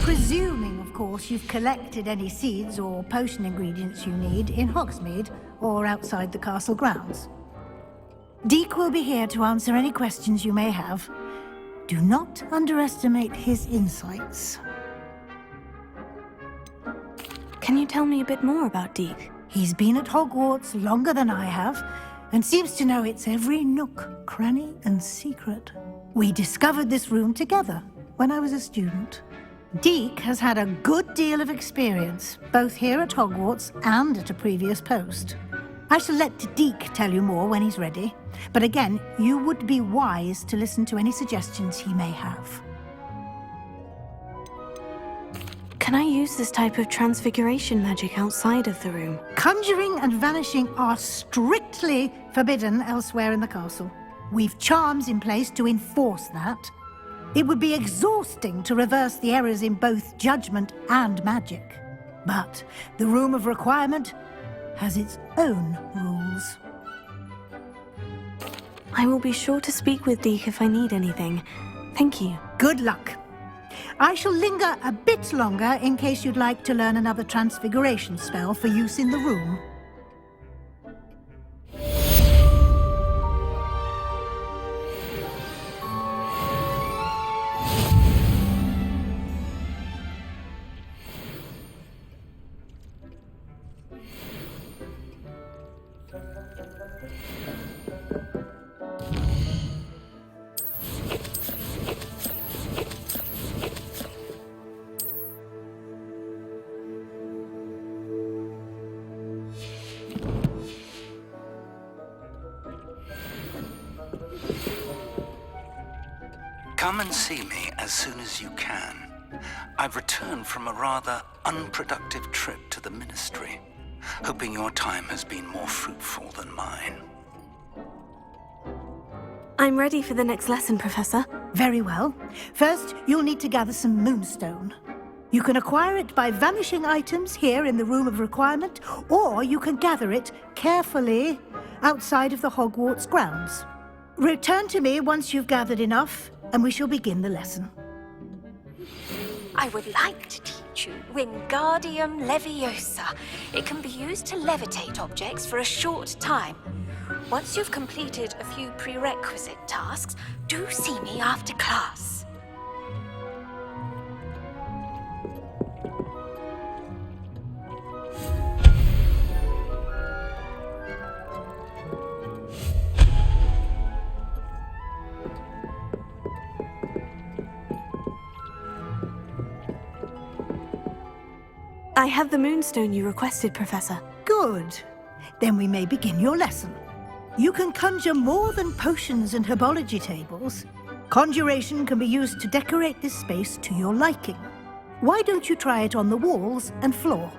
Presuming, of course, you've collected any seeds or potion ingredients you need in Hogsmeade or outside the castle grounds. Deek will be here to answer any questions you may have. Do not underestimate his insights. Can you tell me a bit more about Deek? He's been at Hogwarts longer than I have, and seems to know its every nook, cranny, and secret. We discovered this room together when I was a student. Deek has had a good deal of experience, both here at Hogwarts and at a previous post. I shall let Deek tell you more when he's ready, but again, you would be wise to listen to any suggestions he may have. Can I use this type of transfiguration magic outside of the room? Conjuring and vanishing are strictly forbidden elsewhere in the castle. We've charms in place to enforce that. It would be exhausting to reverse the errors in both judgment and magic. But the Room of Requirement has its own rules. I will be sure to speak with Deke if I need anything. Thank you. Good luck. I shall linger a bit longer in case you'd like to learn another transfiguration spell for use in the room. Come and see me as soon as you can. I've returned from a rather unproductive trip to the Ministry, hoping your time has been more fruitful than mine. I'm ready for the next lesson, Professor. Very well. First, you'll need to gather some moonstone. You can acquire it by vanishing items here in the Room of Requirement, or you can gather it carefully outside of the Hogwarts grounds. Return to me once you've gathered enough, and we shall begin the lesson. I would like to teach you Wingardium Leviosa. It can be used to levitate objects for a short time. Once you've completed a few prerequisite tasks, do see me after class. I have the moonstone you requested, Professor. Good. Then we may begin your lesson. You can conjure more than potions and herbology tables. Conjuration can be used to decorate this space to your liking. Why don't you try it on the walls and floor?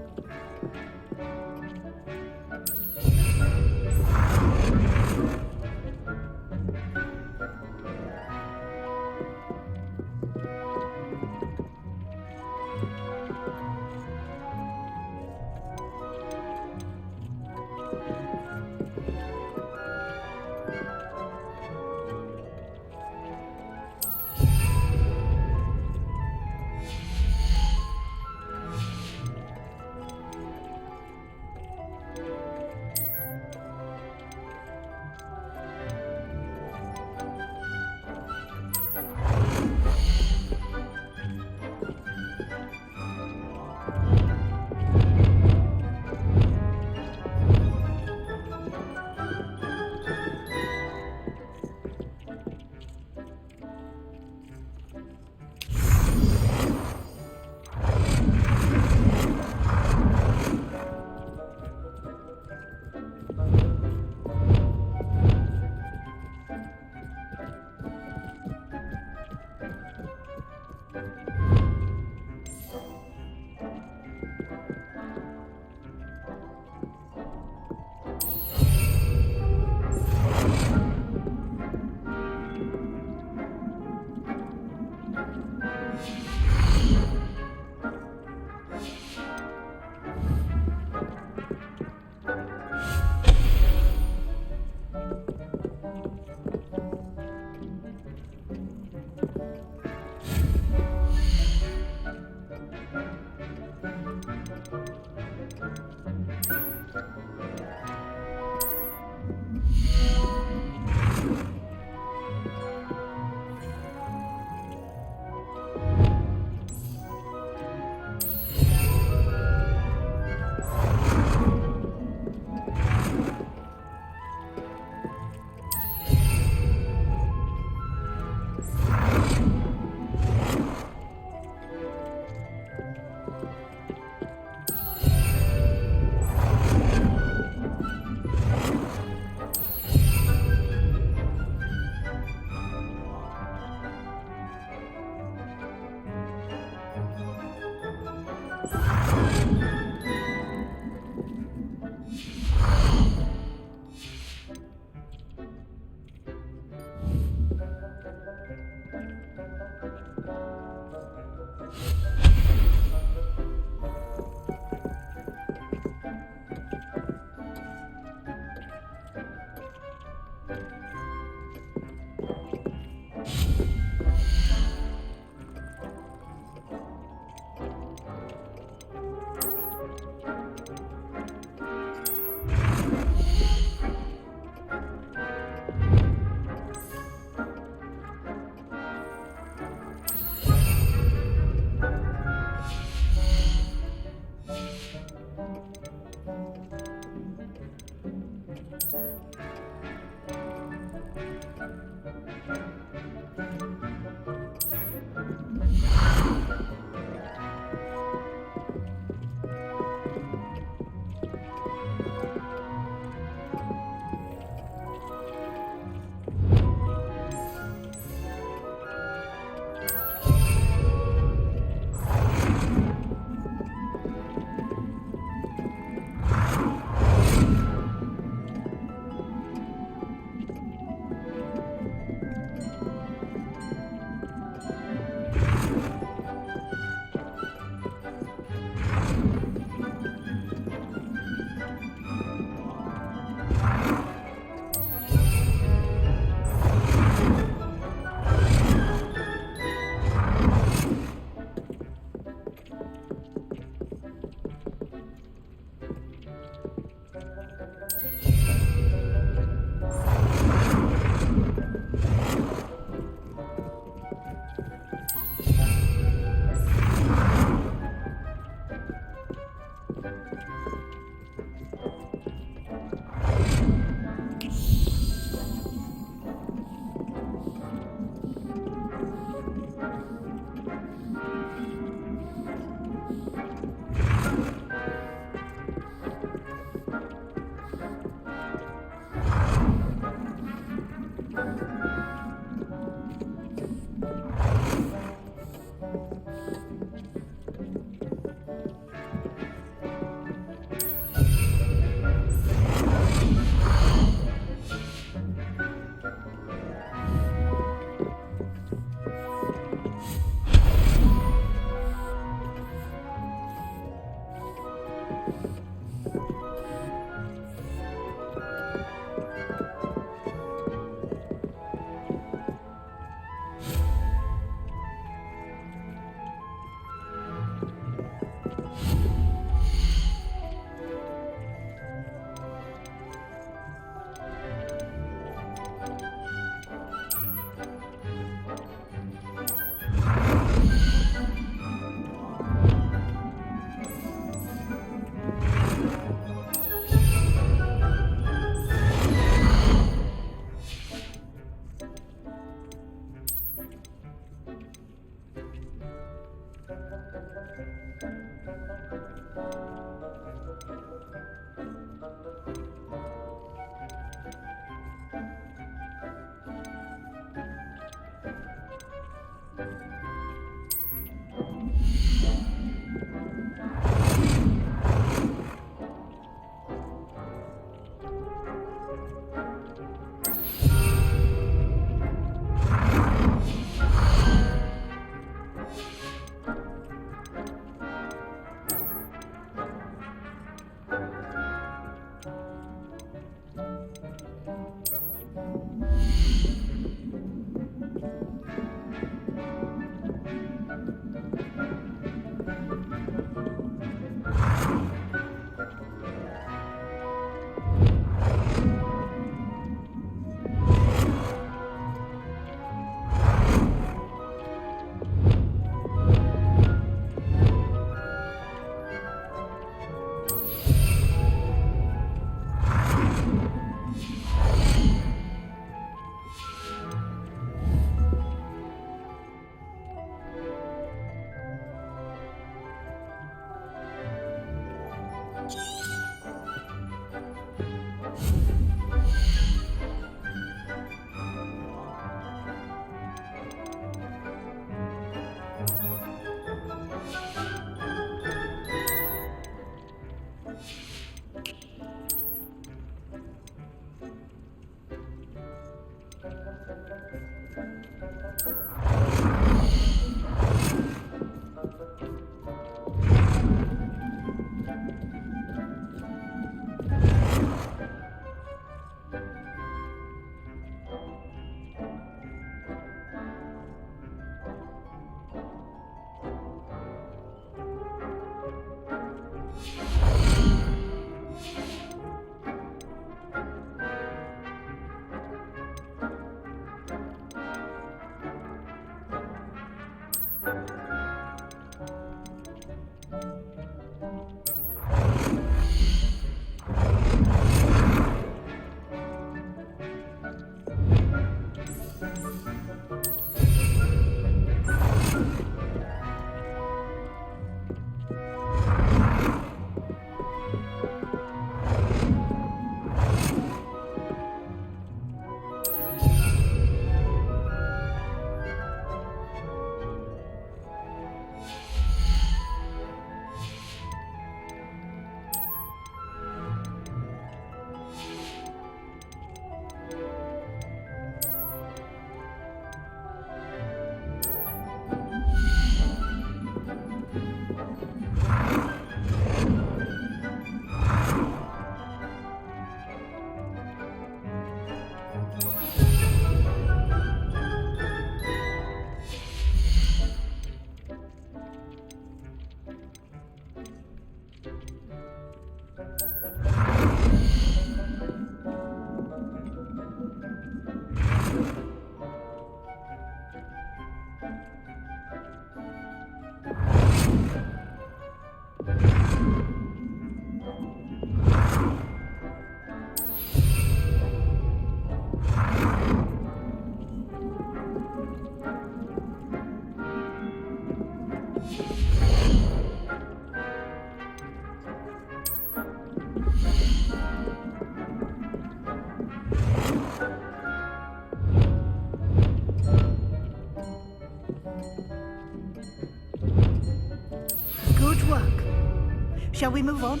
Shall we move on?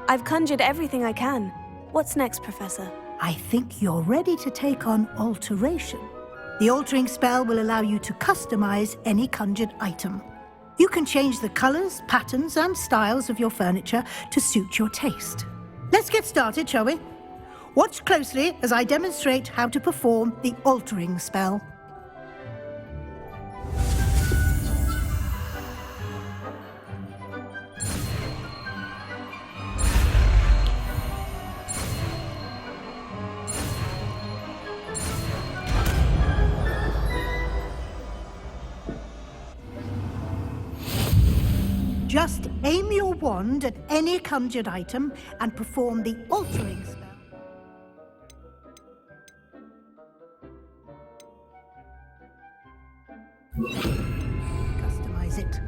I've conjured everything I can. What's next, Professor? I think you're ready to take on alteration. The altering spell will allow you to customize any conjured item. You can change the colors, patterns, and styles of your furniture to suit your taste. Let's get started, shall we? Watch closely as I demonstrate how to perform the altering spell. Just aim your wand at any conjured item and perform the altering spell. Customize it.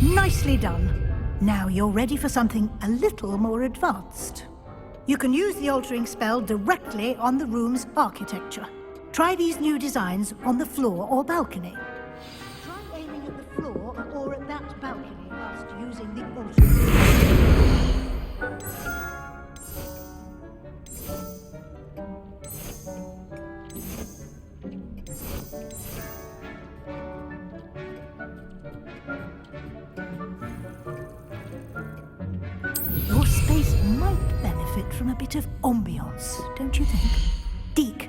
Nicely done. Now you're ready for something a little more advanced. You can use the altering spell directly on the room's architecture. Try these new designs on the floor or balcony. Try aiming at the floor or at that balcony whilst using the altering spell. Your space might benefit from a bit of ambiance, don't you think? Deke,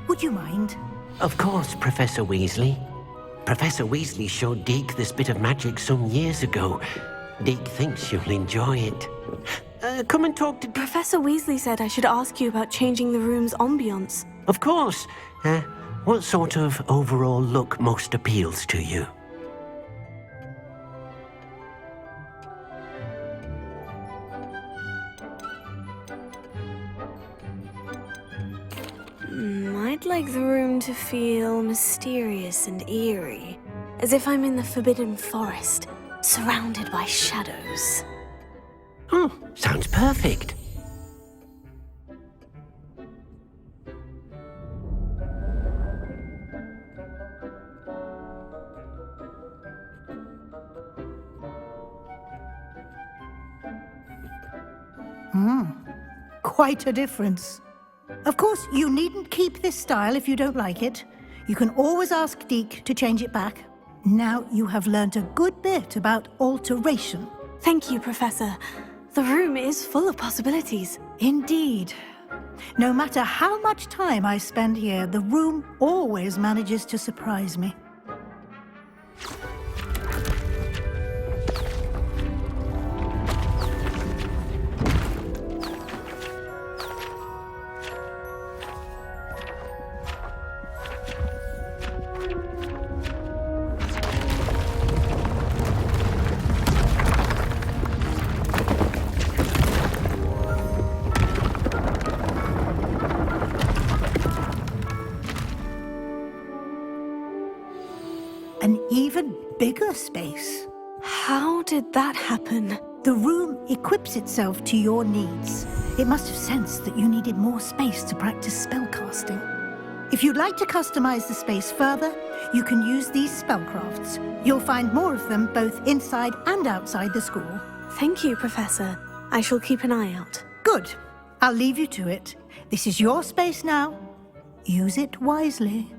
would you mind? Of course, Professor Weasley. Professor Weasley showed Deke this bit of magic some years ago. Deke thinks you'll enjoy it. Come and talk to... Professor Weasley said I should ask you about changing the room's ambience. Of course. What sort of overall look most appeals to you? I'd like the room to feel mysterious and eerie, as if I'm in the Forbidden Forest, surrounded by shadows. Oh, sounds perfect. Quite a difference. Of course, you needn't keep this style if you don't like it. You can always ask Deke to change it back. Now you have learnt a good bit about alteration. Thank you, Professor. The room is full of possibilities. Indeed. No matter how much time I spend here, the room always manages to surprise me. an even bigger space. How did that happen? The room equips itself to your needs. It must have sensed that you needed more space to practice spellcasting. If you'd like to customize the space further, you can use these spellcrafts. You'll find more of them both inside and outside the school. Thank you, Professor. I shall keep an eye out. Good. I'll leave you to it. This is your space now. Use it wisely.